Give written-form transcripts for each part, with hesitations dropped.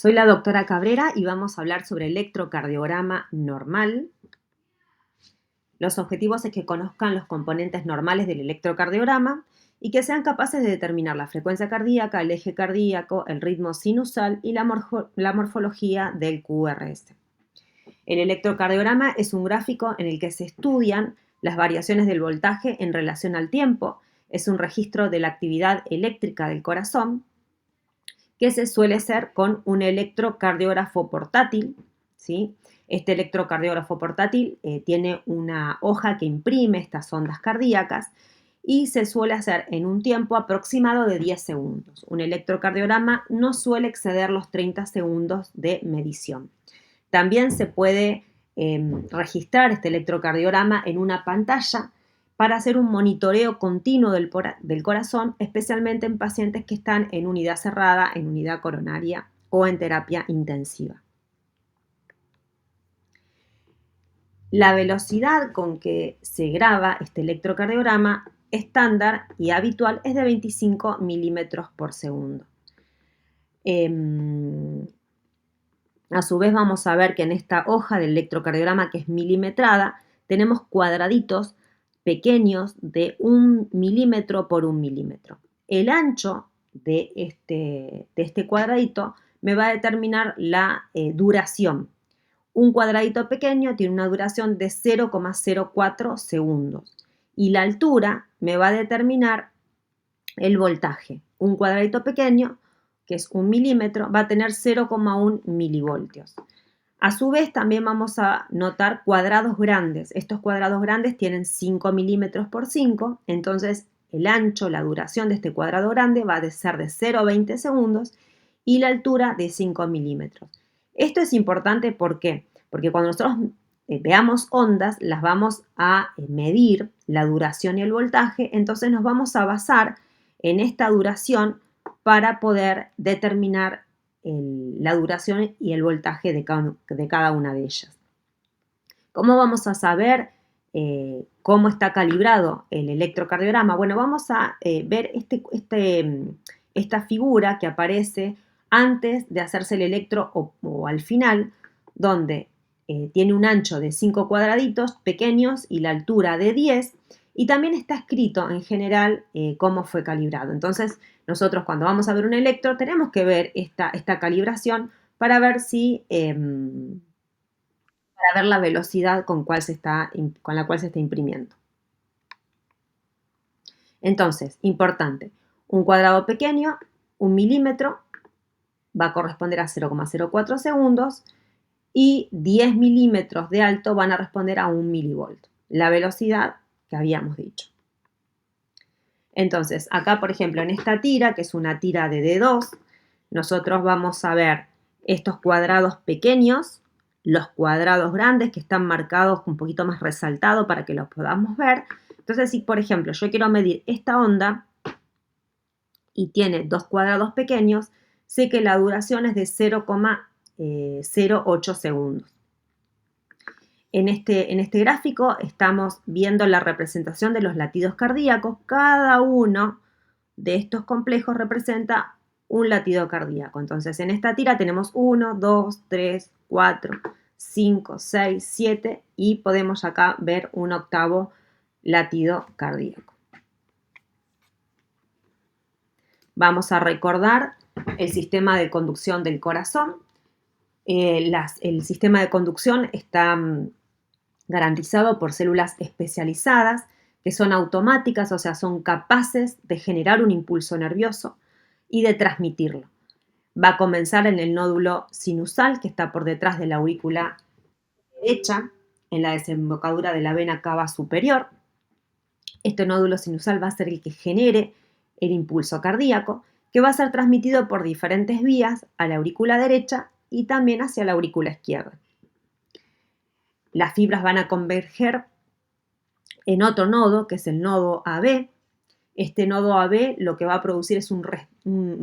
Soy la doctora Cabrera y vamos a hablar sobre electrocardiograma normal. Los objetivos es que conozcan los componentes normales del electrocardiograma y que sean capaces de determinar la frecuencia cardíaca, el eje cardíaco, el ritmo sinusal y la morfología del QRS. El electrocardiograma es un gráfico en el que se estudian las variaciones del voltaje en relación al tiempo. Es un registro de la actividad eléctrica del corazón que se suele hacer con un electrocardiógrafo portátil, ¿sí? Este electrocardiógrafo portátil tiene una hoja que imprime estas ondas cardíacas y se suele hacer en un tiempo aproximado de 10 segundos. Un electrocardiograma no suele exceder los 30 segundos de medición. También se puede registrar este electrocardiograma en una pantalla para hacer un monitoreo continuo del corazón, especialmente en pacientes que están en unidad cerrada, en unidad coronaria o en terapia intensiva. La velocidad con que se graba este electrocardiograma estándar y habitual es de 25 milímetros por segundo. A su vez vamos a ver que en esta hoja del electrocardiograma, que es milimetrada, tenemos cuadraditos pequeños de 1 milímetro por 1 milímetro. El ancho de este cuadradito me va a determinar la duración. Un cuadradito pequeño tiene una duración de 0,04 segundos y la altura me va a determinar el voltaje. Un cuadradito pequeño, que es 1 milímetro, va a tener 0,1 milivoltios. A su vez también vamos a notar cuadrados grandes. Estos cuadrados grandes tienen 5 milímetros por 5, entonces el ancho, la duración de este cuadrado grande va a ser de 0,20 segundos y la altura de 5 milímetros. Esto es importante, ¿por qué? Porque cuando nosotros veamos ondas, las vamos a medir, la duración y el voltaje, entonces nos vamos a basar en esta duración para poder determinar la duración y el voltaje de cada una de ellas. ¿Cómo vamos a saber cómo está calibrado el electrocardiograma? Bueno, vamos a ver esta figura que aparece antes de hacerse el electro o al final, donde tiene un ancho de 5 cuadraditos pequeños y la altura de 10, y también está escrito en general cómo fue calibrado. Entonces, nosotros cuando vamos a ver un electro tenemos que ver esta calibración para ver para ver la velocidad con la cual se está imprimiendo. Entonces, importante, un cuadrado pequeño, 1 milímetro, va a corresponder a 0,04 segundos y 10 milímetros de alto van a responder a 1 milivolt, la velocidad que habíamos dicho. Entonces, acá, por ejemplo, en esta tira, que es una tira de D2, nosotros vamos a ver estos cuadrados pequeños, los cuadrados grandes que están marcados un poquito más resaltados para que los podamos ver. Entonces, si, por ejemplo, yo quiero medir esta onda y tiene 2 cuadrados pequeños, sé que la duración es de 0,08 segundos. En este gráfico estamos viendo la representación de los latidos cardíacos. Cada uno de estos complejos representa un latido cardíaco. Entonces, en esta tira tenemos 1, 2, 3, 4, 5, 6, 7 y podemos acá ver un octavo latido cardíaco. Vamos a recordar el sistema de conducción del corazón. El sistema de conducción está garantizado por células especializadas que son automáticas, o sea, son capaces de generar un impulso nervioso y de transmitirlo. Va a comenzar en el nódulo sinusal, que está por detrás de la aurícula derecha, en la desembocadura de la vena cava superior. Este nódulo sinusal va a ser el que genere el impulso cardíaco, que va a ser transmitido por diferentes vías a la aurícula derecha y también hacia la aurícula izquierda. Las fibras van a converger en otro nodo, que es el nodo AB. Este nodo AB lo que va a producir es un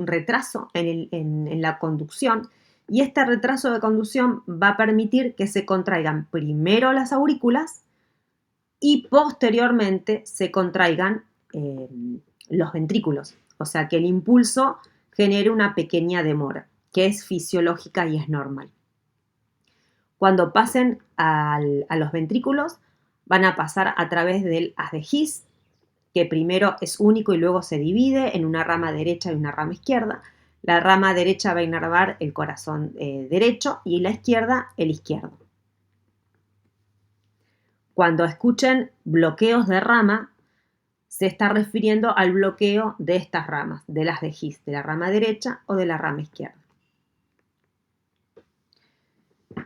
retraso en la conducción, y este retraso de conducción va a permitir que se contraigan primero las aurículas y posteriormente se contraigan los ventrículos, o sea que el impulso genere una pequeña demora. que es fisiológica y es normal. Cuando pasen a los ventrículos, van a pasar a través del haz de His, que primero es único y luego se divide en una rama derecha y una rama izquierda. La rama derecha va a inervar el corazón derecho y la izquierda el izquierdo. Cuando escuchen bloqueos de rama, se está refiriendo al bloqueo de estas ramas, de las de His, de la rama derecha o de la rama izquierda.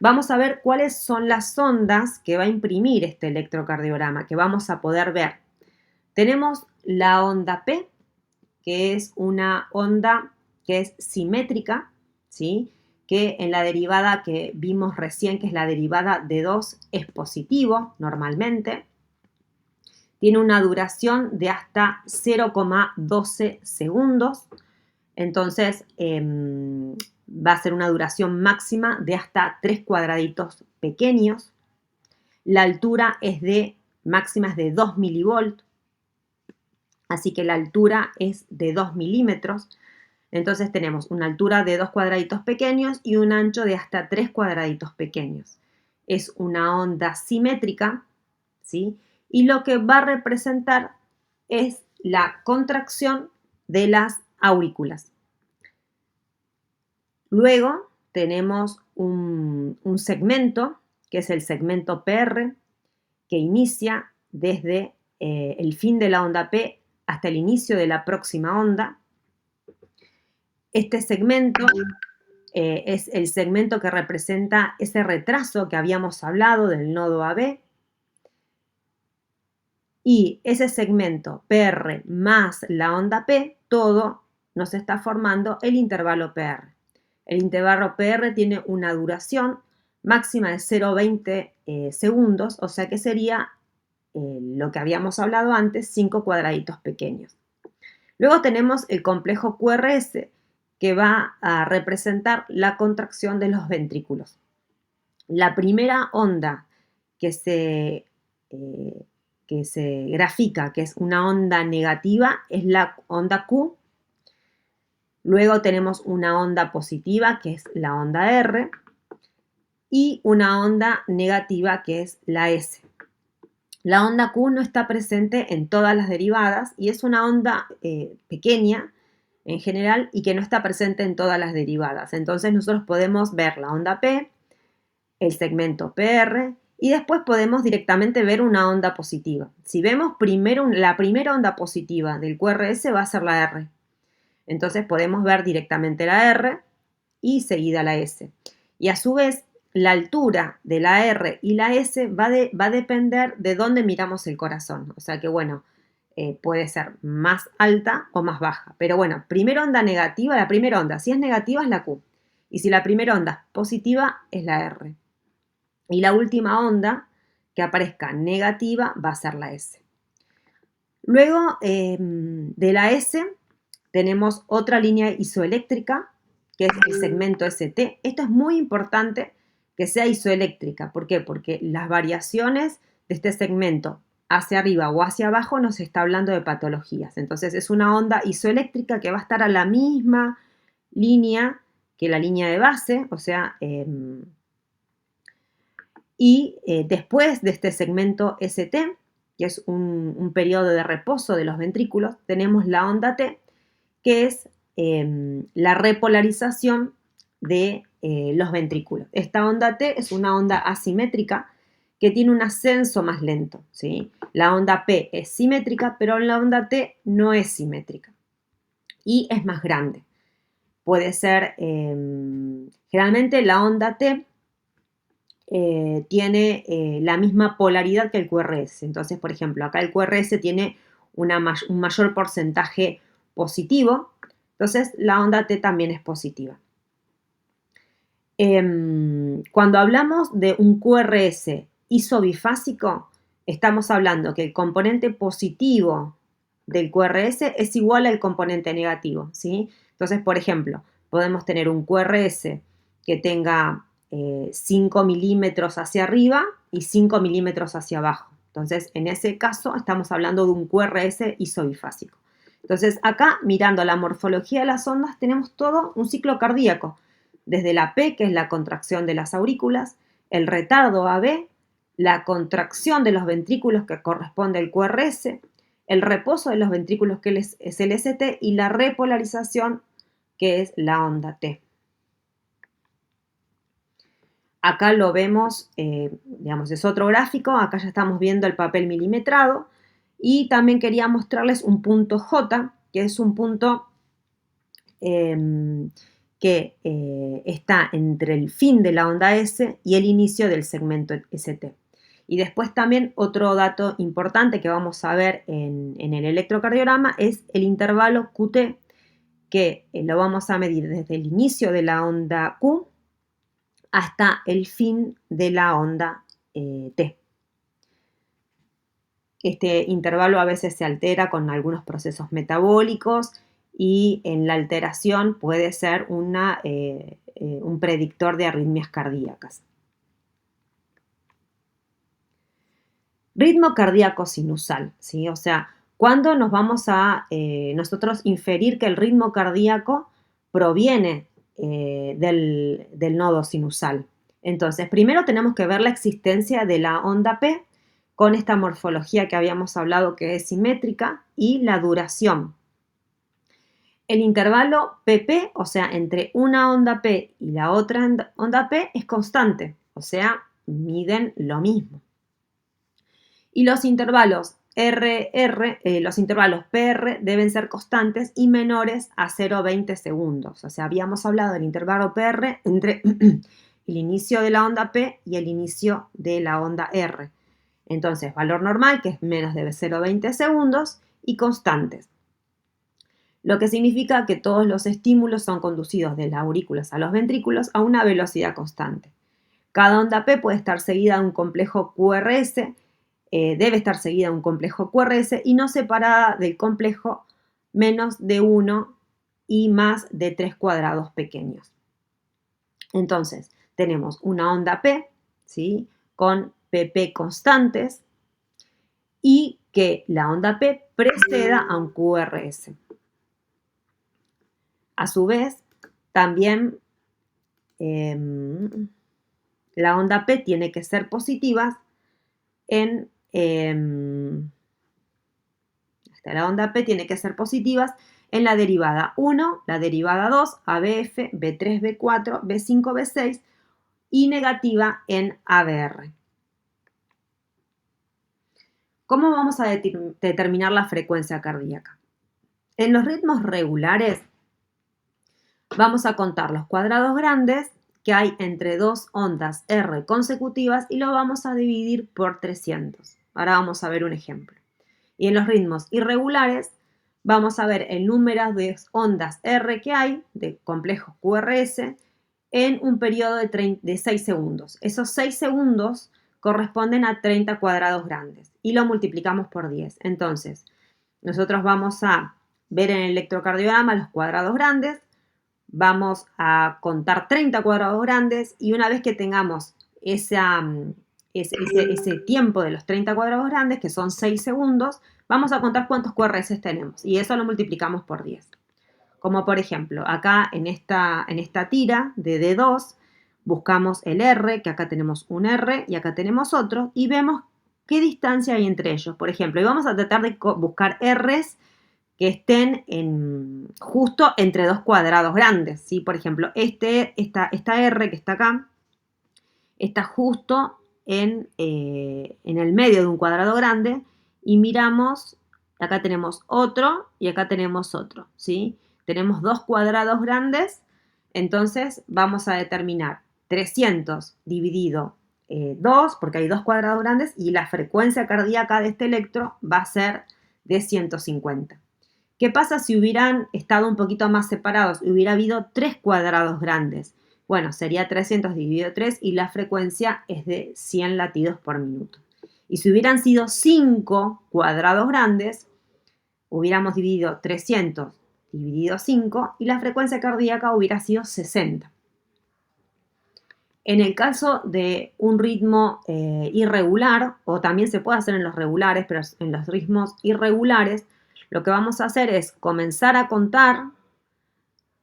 Vamos a ver cuáles son las ondas que va a imprimir este electrocardiograma, que vamos a poder ver. Tenemos la onda P, que es una onda que es simétrica, ¿sí? Que en la derivada que vimos recién, que es la derivada de 2, es positivo normalmente. Tiene una duración de hasta 0,12 segundos. Entonces, va a ser una duración máxima de hasta 3 cuadraditos pequeños. La altura máxima es de 2 milivolts. Así que la altura es de 2 milímetros. Entonces tenemos una altura de 2 cuadraditos pequeños y un ancho de hasta 3 cuadraditos pequeños. Es una onda simétrica, ¿sí? Y lo que va a representar es la contracción de las aurículas. Luego tenemos un segmento, que es el segmento PR, que inicia desde el fin de la onda P hasta el inicio de la próxima onda. Este segmento es el segmento que representa ese retraso que habíamos hablado del nodo AB. Y ese segmento PR más la onda P, todo nos está formando el intervalo PR. El intervalo PR tiene una duración máxima de 0,20 segundos, o sea que sería lo que habíamos hablado antes, 5 cuadraditos pequeños. Luego tenemos el complejo QRS, que va a representar la contracción de los ventrículos. La primera onda que se grafica, que es una onda negativa, es la onda Q. Luego tenemos una onda positiva, que es la onda R, y una onda negativa, que es la S. La onda Q no está presente en todas las derivadas y es una onda pequeña en general y que no está presente en todas las derivadas. Entonces nosotros podemos ver la onda P, el segmento PR y después podemos directamente ver una onda positiva. Si vemos primero la primera onda positiva del QRS va a ser la R. Entonces podemos ver directamente la R y seguida la S. Y a su vez la altura de la R y la S va a depender de dónde miramos el corazón. O sea que bueno, puede ser más alta o más baja. Pero bueno, primera onda negativa, la primera onda, si es negativa es la Q. Y si la primera onda es positiva es la R. Y la última onda que aparezca negativa va a ser la S. Luego de la S tenemos otra línea isoeléctrica que es el segmento ST. Esto es muy importante que sea isoeléctrica. ¿Por qué? Porque las variaciones de este segmento hacia arriba o hacia abajo nos está hablando de patologías. Entonces es una onda isoeléctrica que va a estar a la misma línea que la línea de base, o sea, después de este segmento ST, que es un periodo de reposo de los ventrículos, tenemos la onda T, que es la repolarización de los ventrículos. Esta onda T es una onda asimétrica que tiene un ascenso más lento, ¿sí? La onda P es simétrica, pero la onda T no es simétrica y es más grande. Puede ser, generalmente la onda T tiene la misma polaridad que el QRS. Entonces, por ejemplo, acá el QRS tiene un mayor porcentaje positivo, entonces la onda T también es positiva. Cuando hablamos de un QRS isobifásico, estamos hablando que el componente positivo del QRS es igual al componente negativo, ¿sí? Entonces, por ejemplo, podemos tener un QRS que tenga 5 milímetros hacia arriba y 5 milímetros hacia abajo. Entonces, en ese caso, estamos hablando de un QRS isobifásico. Entonces, acá, mirando la morfología de las ondas, tenemos todo un ciclo cardíaco. desde la P, que es la contracción de las aurículas, el retardo AB, la contracción de los ventrículos que corresponde al QRS, el reposo de los ventrículos que es el ST y la repolarización que es la onda T. Acá lo vemos, digamos, es otro gráfico, acá ya estamos viendo el papel milimetrado y también quería mostrarles un punto J, que es un punto que está entre el fin de la onda S y el inicio del segmento ST. Y después también otro dato importante que vamos a ver en el electrocardiograma es el intervalo QT, que lo vamos a medir desde el inicio de la onda Q hasta el fin de la onda T. Este intervalo a veces se altera con algunos procesos metabólicos y en la alteración puede ser un predictor de arritmias cardíacas. Ritmo cardíaco sinusal, ¿sí? O sea, ¿cuándo nos vamos a nosotros inferir que el ritmo cardíaco proviene del nodo sinusal? Entonces, primero tenemos que ver la existencia de la onda P con esta morfología que habíamos hablado que es simétrica y la duración. El intervalo PP, o sea, entre una onda P y la otra onda P es constante, o sea, miden lo mismo. Y los intervalos los intervalos PR deben ser constantes y menores a 0,20 segundos. O sea, habíamos hablado del intervalo PR entre el inicio de la onda P y el inicio de la onda R. Entonces, valor normal, que es menos de 0,20 segundos, y constantes. Lo que significa que todos los estímulos son conducidos de las aurículas a los ventrículos a una velocidad constante. Cada onda P puede estar seguida de un complejo QRS, debe estar seguida de un complejo QRS y no separada del complejo menos de 1 y más de 3 cuadrados pequeños. Entonces, tenemos una onda P, ¿sí?, con PP constantes y que la onda P preceda a un QRS. A su vez, también la onda P tiene que ser positiva en la onda P tiene que ser positivas en la derivada 1, la derivada 2, ABF, B3, B4, B5, B6 y negativa en ABR. ¿Cómo vamos a determinar la frecuencia cardíaca? En los ritmos regulares vamos a contar los cuadrados grandes que hay entre dos ondas R consecutivas y lo vamos a dividir por 300. Ahora vamos a ver un ejemplo. Y en los ritmos irregulares vamos a ver el número de ondas R que hay, de complejos QRS, en un periodo de 6 segundos. Esos 6 segundos corresponden a 30 cuadrados grandes y lo multiplicamos por 10. Entonces, nosotros vamos a ver en el electrocardiograma los cuadrados grandes, vamos a contar 30 cuadrados grandes y una vez que tengamos ese tiempo de los 30 cuadrados grandes, que son 6 segundos, vamos a contar cuántos QRS tenemos y eso lo multiplicamos por 10. Como por ejemplo, acá en esta tira de D2 buscamos el R, que acá tenemos un R y acá tenemos otro, y vemos qué distancia hay entre ellos. Por ejemplo, y vamos a tratar de buscar Rs que estén justo entre dos cuadrados grandes, ¿sí? Por ejemplo, esta R que está acá está justo en el medio de un cuadrado grande y miramos, acá tenemos otro y acá tenemos otro, ¿sí? Tenemos dos cuadrados grandes, entonces vamos a determinar 300 dividido 2, porque hay dos cuadrados grandes, y la frecuencia cardíaca de este electro va a ser de 150. ¿Qué pasa si hubieran estado un poquito más separados y hubiera habido 3 cuadrados grandes? Bueno, sería 300 dividido 3 y la frecuencia es de 100 latidos por minuto. Y si hubieran sido 5 cuadrados grandes, hubiéramos dividido 300 dividido 5 y la frecuencia cardíaca hubiera sido 60. En el caso de un ritmo irregular, o también se puede hacer en los regulares, pero en los ritmos irregulares, lo que vamos a hacer es comenzar a contar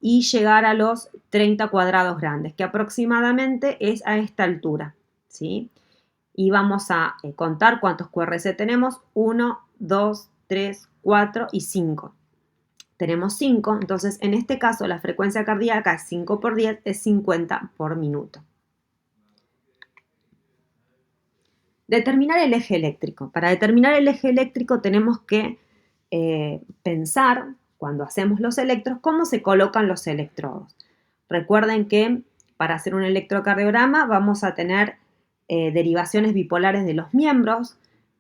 y llegar a los 30 cuadrados grandes, que aproximadamente es a esta altura, ¿sí? Y vamos a contar cuántos QRS tenemos: 1, 2, 3, 4 y 5. Tenemos 5, entonces en este caso la frecuencia cardíaca es 5 por 10, es 50 por minuto. Determinar el eje eléctrico. Para determinar el eje eléctrico tenemos que pensar, cuando hacemos los electros, cómo se colocan los electrodos. Recuerden que para hacer un electrocardiograma vamos a tener derivaciones bipolares de los miembros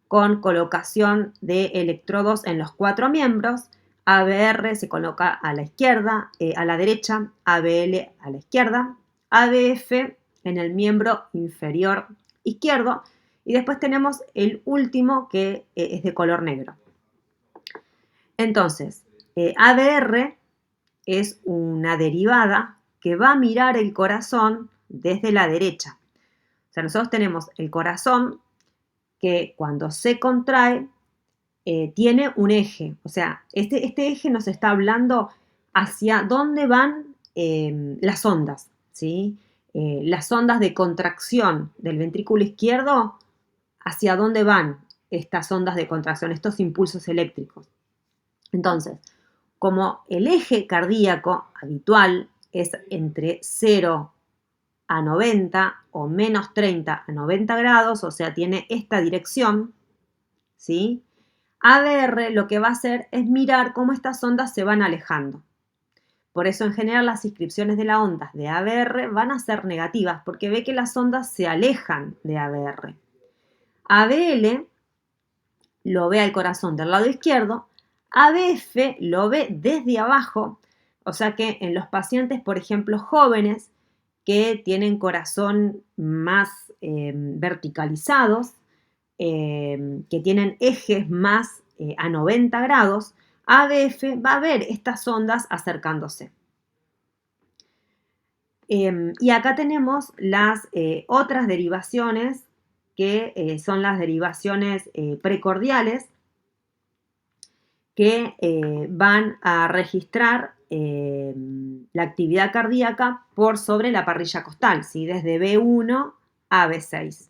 con colocación de electrodos en los 4 miembros. ABR se coloca a la izquierda, a la derecha, ABL a la izquierda, ABF en el miembro inferior izquierdo, y después tenemos el último que es de color negro. Entonces, ABR es una derivada que va a mirar el corazón desde la derecha. O sea, nosotros tenemos el corazón que cuando se contrae tiene un eje. O sea, este eje nos está hablando hacia dónde van las ondas, ¿sí? Las ondas de contracción del ventrículo izquierdo, hacia dónde van estas ondas de contracción, estos impulsos eléctricos. Entonces, como el eje cardíaco habitual es entre 0 a 90 o menos 30 a 90 grados, o sea, tiene esta dirección, ¿sí? ABR lo que va a hacer es mirar cómo estas ondas se van alejando. Por eso, en general, las inscripciones de las ondas de ABR van a ser negativas, porque ve que las ondas se alejan de ABR. ABL lo ve al corazón del lado izquierdo, ABF lo ve desde abajo, o sea que en los pacientes, por ejemplo, jóvenes que tienen corazón más verticalizados, que tienen ejes más a 90 grados, ABF va a ver estas ondas acercándose. Y acá tenemos las otras derivaciones que son las derivaciones precordiales, que van a registrar la actividad cardíaca por sobre la parrilla costal, ¿sí? Desde B1 a B6.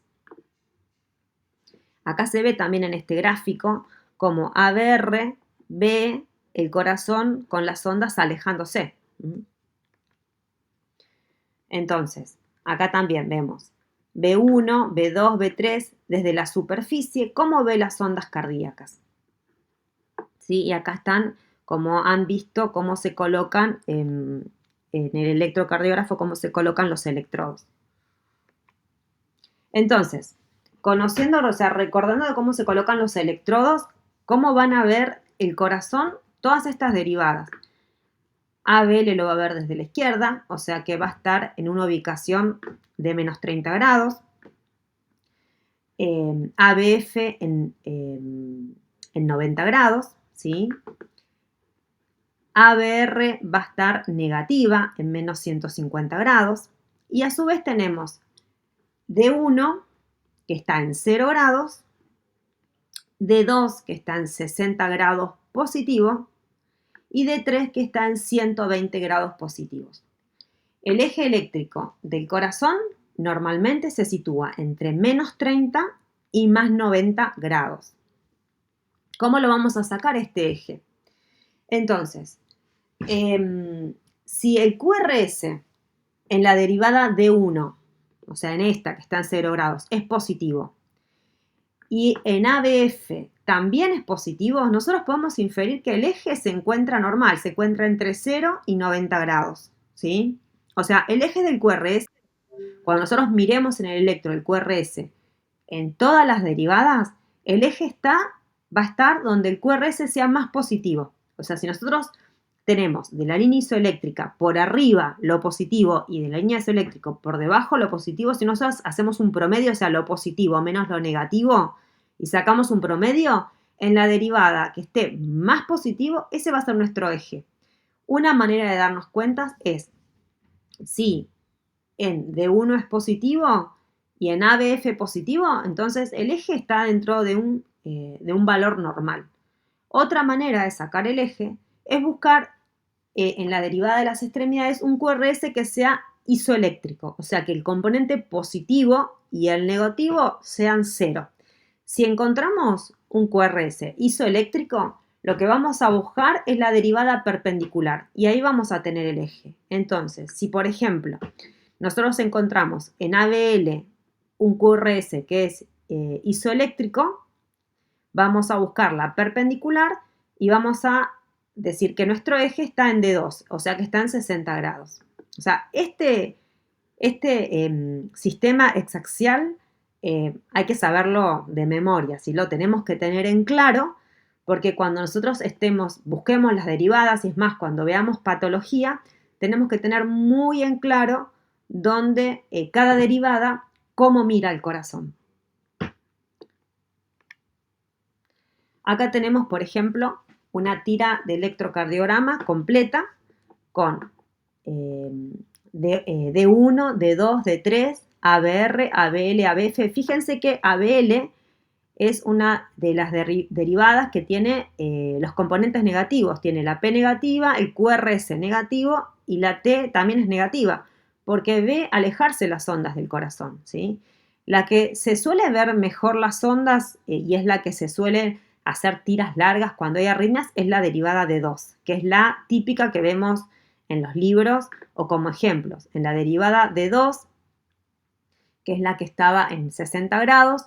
Acá se ve también en este gráfico como ABR ve el corazón con las ondas alejándose. Entonces, acá también vemos B1, B2, B3 desde la superficie, cómo ve las ondas cardíacas. ¿Sí? Y acá están, como han visto, cómo se colocan en el electrocardiógrafo, cómo se colocan los electrodos. Entonces, conociendo, o sea, recordando de cómo se colocan los electrodos, cómo van a ver el corazón todas estas derivadas. ABL lo va a ver desde la izquierda, o sea que va a estar en una ubicación de menos 30 grados. ABF en 90 grados, ¿sí? ABR va a estar negativa en menos 150 grados. Y a su vez tenemos D1, que está en 0 grados, D2, que está en 60 grados positivo, y D3, que está en 120 grados positivos. El eje eléctrico del corazón normalmente se sitúa entre menos 30 y más 90 grados. ¿Cómo lo vamos a sacar este eje? Entonces, si el QRS en la derivada D1, o sea, en esta que está en 0 grados, es positivo, y en ABF también es positivo, nosotros podemos inferir que el eje se encuentra normal, se encuentra entre 0 y 90 grados, ¿sí? O sea, el eje del QRS, cuando nosotros miremos en el electro el QRS en todas las derivadas, el eje va a estar donde el QRS sea más positivo. O sea, si nosotros tenemos de la línea isoeléctrica por arriba lo positivo y de la línea isoeléctrica por debajo lo positivo, si nosotros hacemos un promedio, o sea, lo positivo menos lo negativo, y sacamos un promedio, en la derivada que esté más positivo, ese va a ser nuestro eje. Una manera de darnos cuenta es, si en D1 es positivo y en ABF positivo, entonces el eje está dentro de un valor normal. Otra manera de sacar el eje es buscar en la derivada de las extremidades un QRS que sea isoeléctrico, o sea que el componente positivo y el negativo sean cero. Si encontramos un QRS isoeléctrico, lo que vamos a buscar es la derivada perpendicular y ahí vamos a tener el eje. Entonces, si por ejemplo nosotros encontramos en ABL un QRS que es isoeléctrico, vamos a buscar la perpendicular y vamos a decir que nuestro eje está en D2, o sea que está en 60 grados. O sea, este sistema hexaxial hay que saberlo de memoria, ¿sí? Lo tenemos que tener en claro, porque cuando nosotros busquemos las derivadas, y es más, cuando veamos patología, tenemos que tener muy en claro dónde cada derivada, cómo mira el corazón. Acá tenemos, por ejemplo, una tira de electrocardiograma completa con D1, D2, D3, ABR, ABL, ABF. Fíjense que ABL es una de las derivadas que tiene los componentes negativos. Tiene la P negativa, el QRS negativo y la T también es negativa, porque ve alejarse las ondas del corazón, ¿sí? La que se suele ver mejor las ondas y es la que se suele hacer tiras largas cuando hay arritmias es la derivada de 2, que es la típica que vemos en los libros o como ejemplos. En la derivada de 2, que es la que estaba en 60 grados,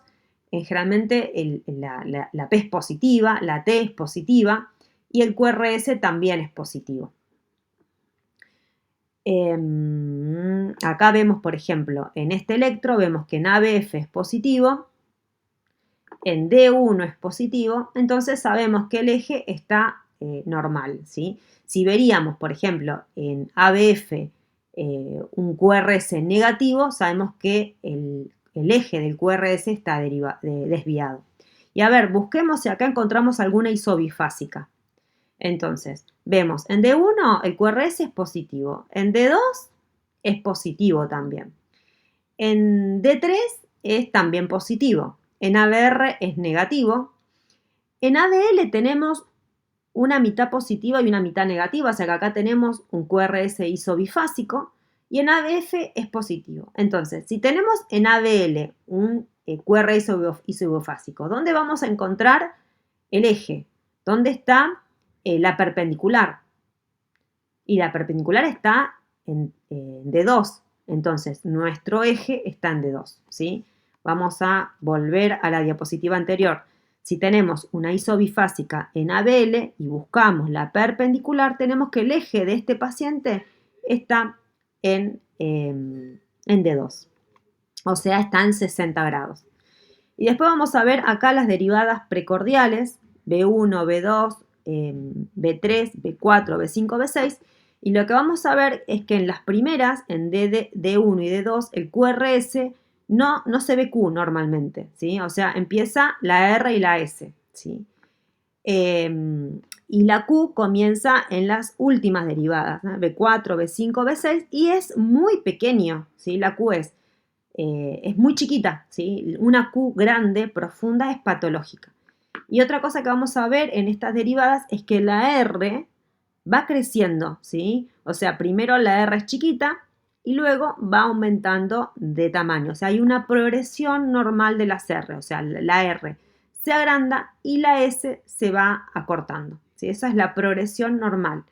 generalmente la P es positiva, la T es positiva y el QRS también es positivo. Acá vemos, por ejemplo, en este electro vemos que en ABF es positivo, en D1 es positivo, entonces sabemos que el eje está normal, ¿sí? Si veríamos, por ejemplo, en ABF un QRS negativo, sabemos que el eje del QRS está desviado. Y a ver, busquemos si acá encontramos alguna isobifásica. Entonces, vemos, en D1 el QRS es positivo, en D2 es positivo también. En D3 es también positivo, en ABR es negativo. En ABL tenemos una mitad positiva y una mitad negativa, o sea que acá tenemos un QRS isobifásico y en ABF es positivo. Entonces, si tenemos en ABL un QRS isobifásico, ¿dónde vamos a encontrar el eje? ¿Dónde está la perpendicular? Y la perpendicular está en D2. Entonces, nuestro eje está en D2, ¿sí? Vamos a volver a la diapositiva anterior. Si tenemos una isobifásica en ABL y buscamos la perpendicular, tenemos que el eje de este paciente está en D2. O sea, está en 60 grados. Y después vamos a ver acá las derivadas precordiales, B1, B2, B3, B4, B5, B6. Y lo que vamos a ver es que en las primeras, en D1 y D2, el QRS no se ve Q normalmente, ¿sí? O sea, empieza la R y la S, ¿sí? Y la Q comienza en las últimas derivadas, ¿no? B4, B5, B6, y es muy pequeño, ¿sí? La Q es muy chiquita, ¿sí? Una Q grande, profunda, es patológica. Y otra cosa que vamos a ver en estas derivadas es que la R va creciendo, ¿sí? O sea, primero la R es chiquita y luego va aumentando de tamaño. O sea, hay una progresión normal de las R. O sea, la R se agranda y la S se va acortando, ¿sí? Esa es la progresión normal.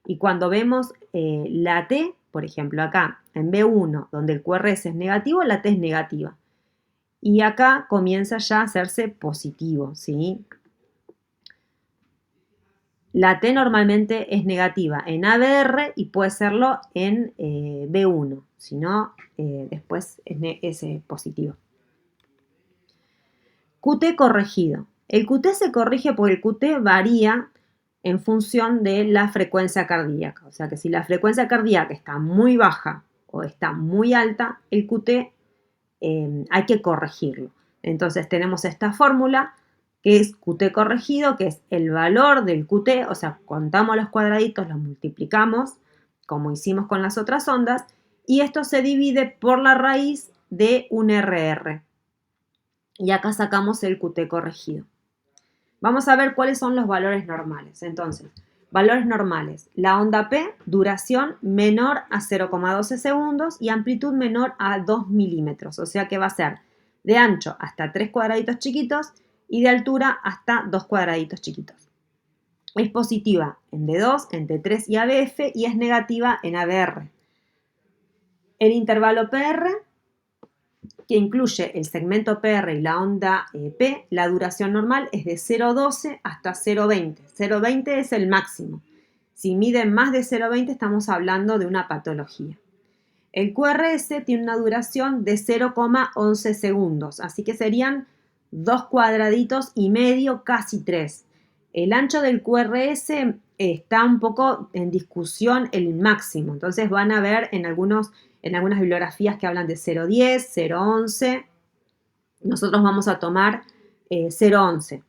Y cuando vemos la T, por ejemplo, acá en B1, donde el QRS es negativo, la T es negativa. Y acá comienza ya a hacerse positivo, ¿sí? La T normalmente es negativa en ABR y puede serlo en B1, si no, después es positivo. QT corregido. El QT se corrige porque el QT varía en función de la frecuencia cardíaca. O sea que si la frecuencia cardíaca está muy baja o está muy alta, el QT hay que corregirlo. Entonces tenemos esta fórmula que es QT corregido, que es el valor del QT, o sea, contamos los cuadraditos, los multiplicamos, como hicimos con las otras ondas, y esto se divide por la raíz de un RR. Y acá sacamos el QT corregido. Vamos a ver cuáles son los valores normales. Entonces, Valores normales. La onda P, duración menor a 0,12 segundos y amplitud menor a 2 milímetros. O sea que va a ser de ancho hasta 3 cuadraditos chiquitos y de altura hasta 2 cuadraditos chiquitos. Es positiva en D2, en T3 y ABF y es negativa en ABR. El intervalo PR, que incluye el segmento PR y la onda P, la duración normal es de 0,12 hasta 0,20. 0,20 es el máximo. Si mide más de 0,20 estamos hablando de una patología. El QRS tiene una duración de 0,11 segundos, así que serían 2 cuadraditos y medio, casi 3. El ancho del QRS está un poco en discusión el máximo, entonces van a ver en algunas bibliografías que hablan de 0,10, 0,11. Nosotros vamos a tomar 0,11.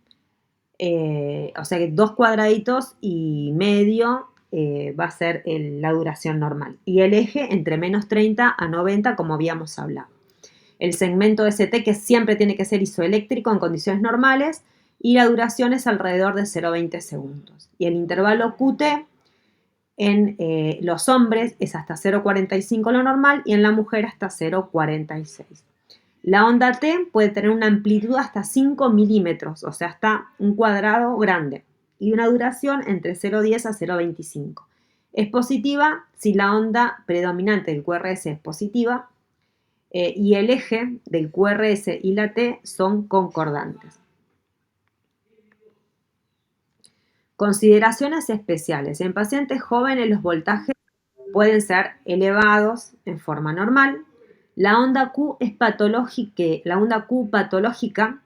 O sea que 2 cuadraditos y medio va a ser la duración normal. Y el eje entre menos 30 a 90, como habíamos hablado. El segmento ST, que siempre tiene que ser isoeléctrico en condiciones normales, y la duración es alrededor de 0,20 segundos. Y el intervalo QT en los hombres es hasta 0,45 lo normal y en la mujer hasta 0,46. La onda T puede tener una amplitud hasta 5 milímetros, o sea, hasta un cuadrado grande, y una duración entre 0,10 a 0,25. Es positiva si la onda predominante del QRS es positiva y el eje del QRS y la T son concordantes. Consideraciones especiales. En pacientes jóvenes los voltajes pueden ser elevados en forma normal. La onda Q es patológica. La onda Q patológica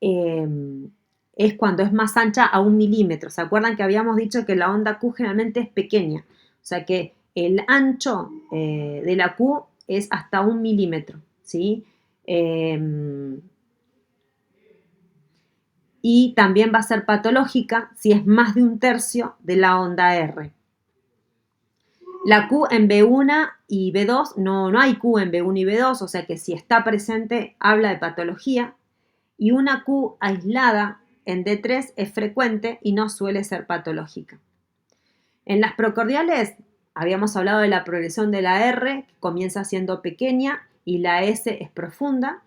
es cuando es más ancha a 1 milímetro. ¿Se acuerdan que habíamos dicho que la onda Q generalmente es pequeña? O sea que el ancho de la Q es hasta 1 milímetro, ¿sí? Y también va a ser patológica si es más de 1/3 de la onda R. La Q en B1 y B2, no hay Q en B1 y B2, o sea que si está presente habla de patología. Y una Q aislada en D3 es frecuente y no suele ser patológica. En las procordiales habíamos hablado de la progresión de la R, que comienza siendo pequeña y la S es profunda,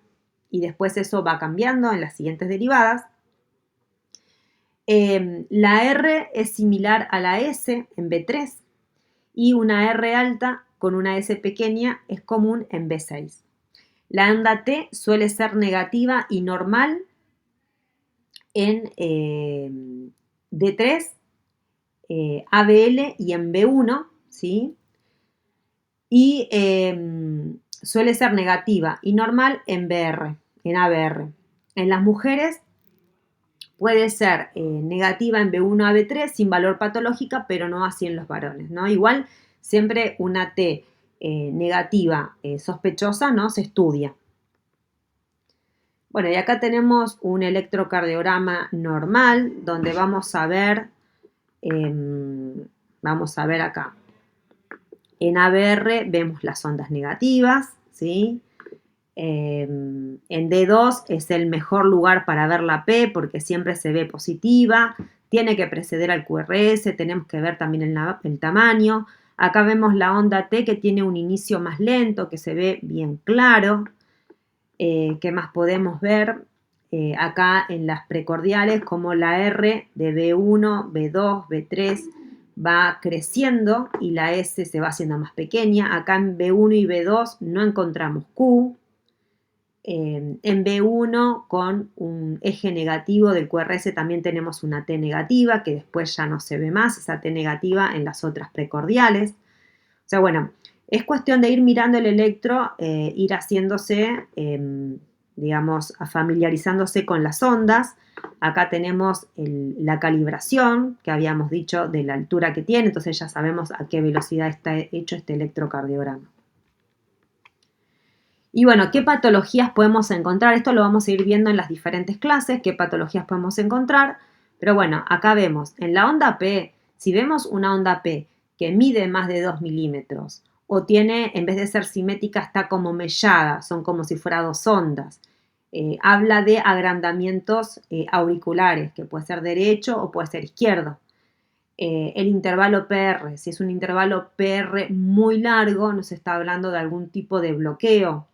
y después eso va cambiando en las siguientes derivadas. La R es similar a la S en B3 y una R alta con una S pequeña es común en B6. La onda T suele ser negativa y normal en D3, ABL y en B1, ¿sí? Y suele ser negativa y normal en BR, en ABR. En las mujeres puede ser negativa en B1 a B3 sin valor patológica, pero no así en los varones, ¿no? Igual siempre una T negativa sospechosa, ¿no? Se estudia. Bueno, y acá tenemos un electrocardiograma normal donde vamos a ver acá. En ABR vemos las ondas negativas, ¿sí? En D2 es el mejor lugar para ver la P porque siempre se ve positiva, tiene que preceder al QRS, tenemos que ver también el tamaño. Acá vemos la onda T que tiene un inicio más lento, que se ve bien claro. ¿Qué más podemos ver? Acá en las precordiales, como la R de B1, B2, B3 va creciendo y la S se va haciendo más pequeña. Acá en B1 y B2 no encontramos Q. En B1 con un eje negativo del QRS también tenemos una T negativa que después ya no se ve más, esa T negativa en las otras precordiales. O sea, bueno, es cuestión de ir mirando el electro, ir haciéndose, digamos, familiarizándose con las ondas. Acá tenemos la calibración que habíamos dicho de la altura que tiene, entonces ya sabemos a qué velocidad está hecho este electrocardiograma. Y bueno, ¿qué patologías podemos encontrar? Esto lo vamos a ir viendo en las diferentes clases, qué patologías podemos encontrar. Pero bueno, acá vemos, en la onda P, si vemos una onda P que mide más de 2 milímetros o tiene, en vez de ser simétrica, está como mellada, son como si fuera dos ondas. Habla de agrandamientos auriculares, que puede ser derecho o puede ser izquierdo. El intervalo PR, si es un intervalo PR muy largo, nos está hablando de algún tipo de bloqueo.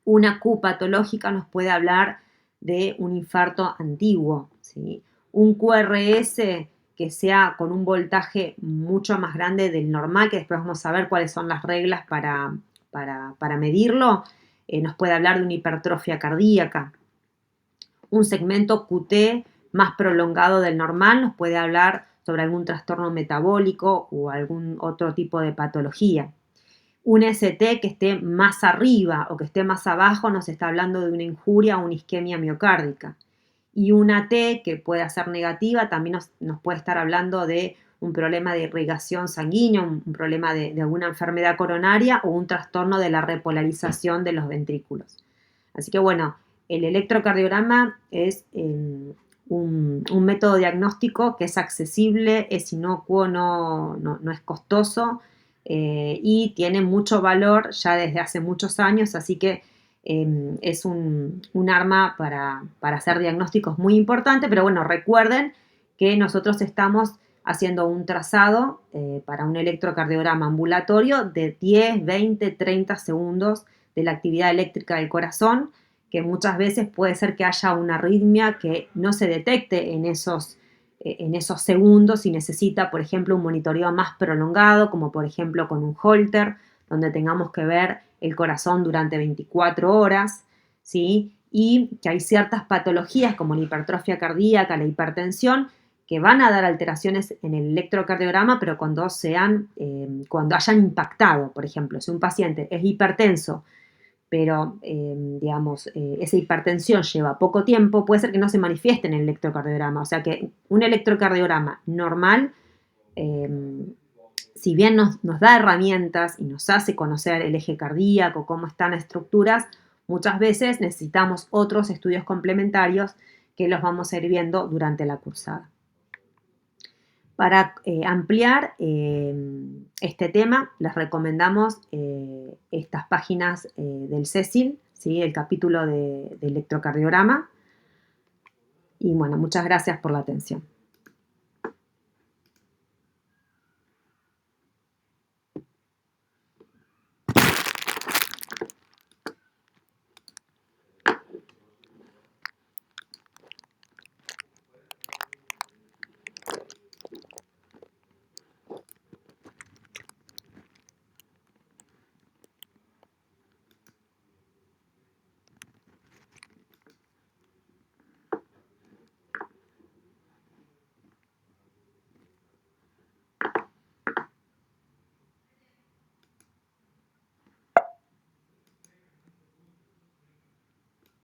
Una Q patológica nos puede hablar de un infarto antiguo, ¿sí? Un QRS que sea con un voltaje mucho más grande del normal, que después vamos a ver cuáles son las reglas para medirlo, nos puede hablar de una hipertrofia cardíaca. Un segmento QT más prolongado del normal nos puede hablar sobre algún trastorno metabólico o algún otro tipo de patología. Un ST que esté más arriba o que esté más abajo nos está hablando de una injuria o una isquemia miocárdica. Y una T que pueda ser negativa también nos puede estar hablando de un problema de irrigación sanguínea, un problema de alguna enfermedad coronaria o un trastorno de la repolarización de los ventrículos. Así que bueno, el electrocardiograma es un método diagnóstico que es accesible, es inocuo, no es costoso, y tiene mucho valor ya desde hace muchos años, así que es un arma para hacer diagnósticos muy importante, pero bueno, recuerden que nosotros estamos haciendo un trazado para un electrocardiograma ambulatorio de 10, 20, 30 segundos de la actividad eléctrica del corazón, que muchas veces puede ser que haya una arritmia que no se detecte en esos segundos y necesita, por ejemplo, un monitoreo más prolongado, como por ejemplo con un Holter, donde tengamos que ver el corazón durante 24 horas, ¿sí? Y que hay ciertas patologías como la hipertrofia cardíaca, la hipertensión, que van a dar alteraciones en el electrocardiograma, pero cuando hayan impactado, por ejemplo, si un paciente es hipertenso, pero digamos, esa hipertensión lleva poco tiempo, puede ser que no se manifieste en el electrocardiograma. O sea que un electrocardiograma normal, eh, si bien nos da herramientas y nos hace conocer el eje cardíaco, cómo están las estructuras, muchas veces necesitamos otros estudios complementarios que los vamos a ir viendo durante la cursada. Para ampliar este tema, les recomendamos estas páginas del CECIL, ¿sí? El capítulo de electrocardiograma. Y bueno, muchas gracias por la atención.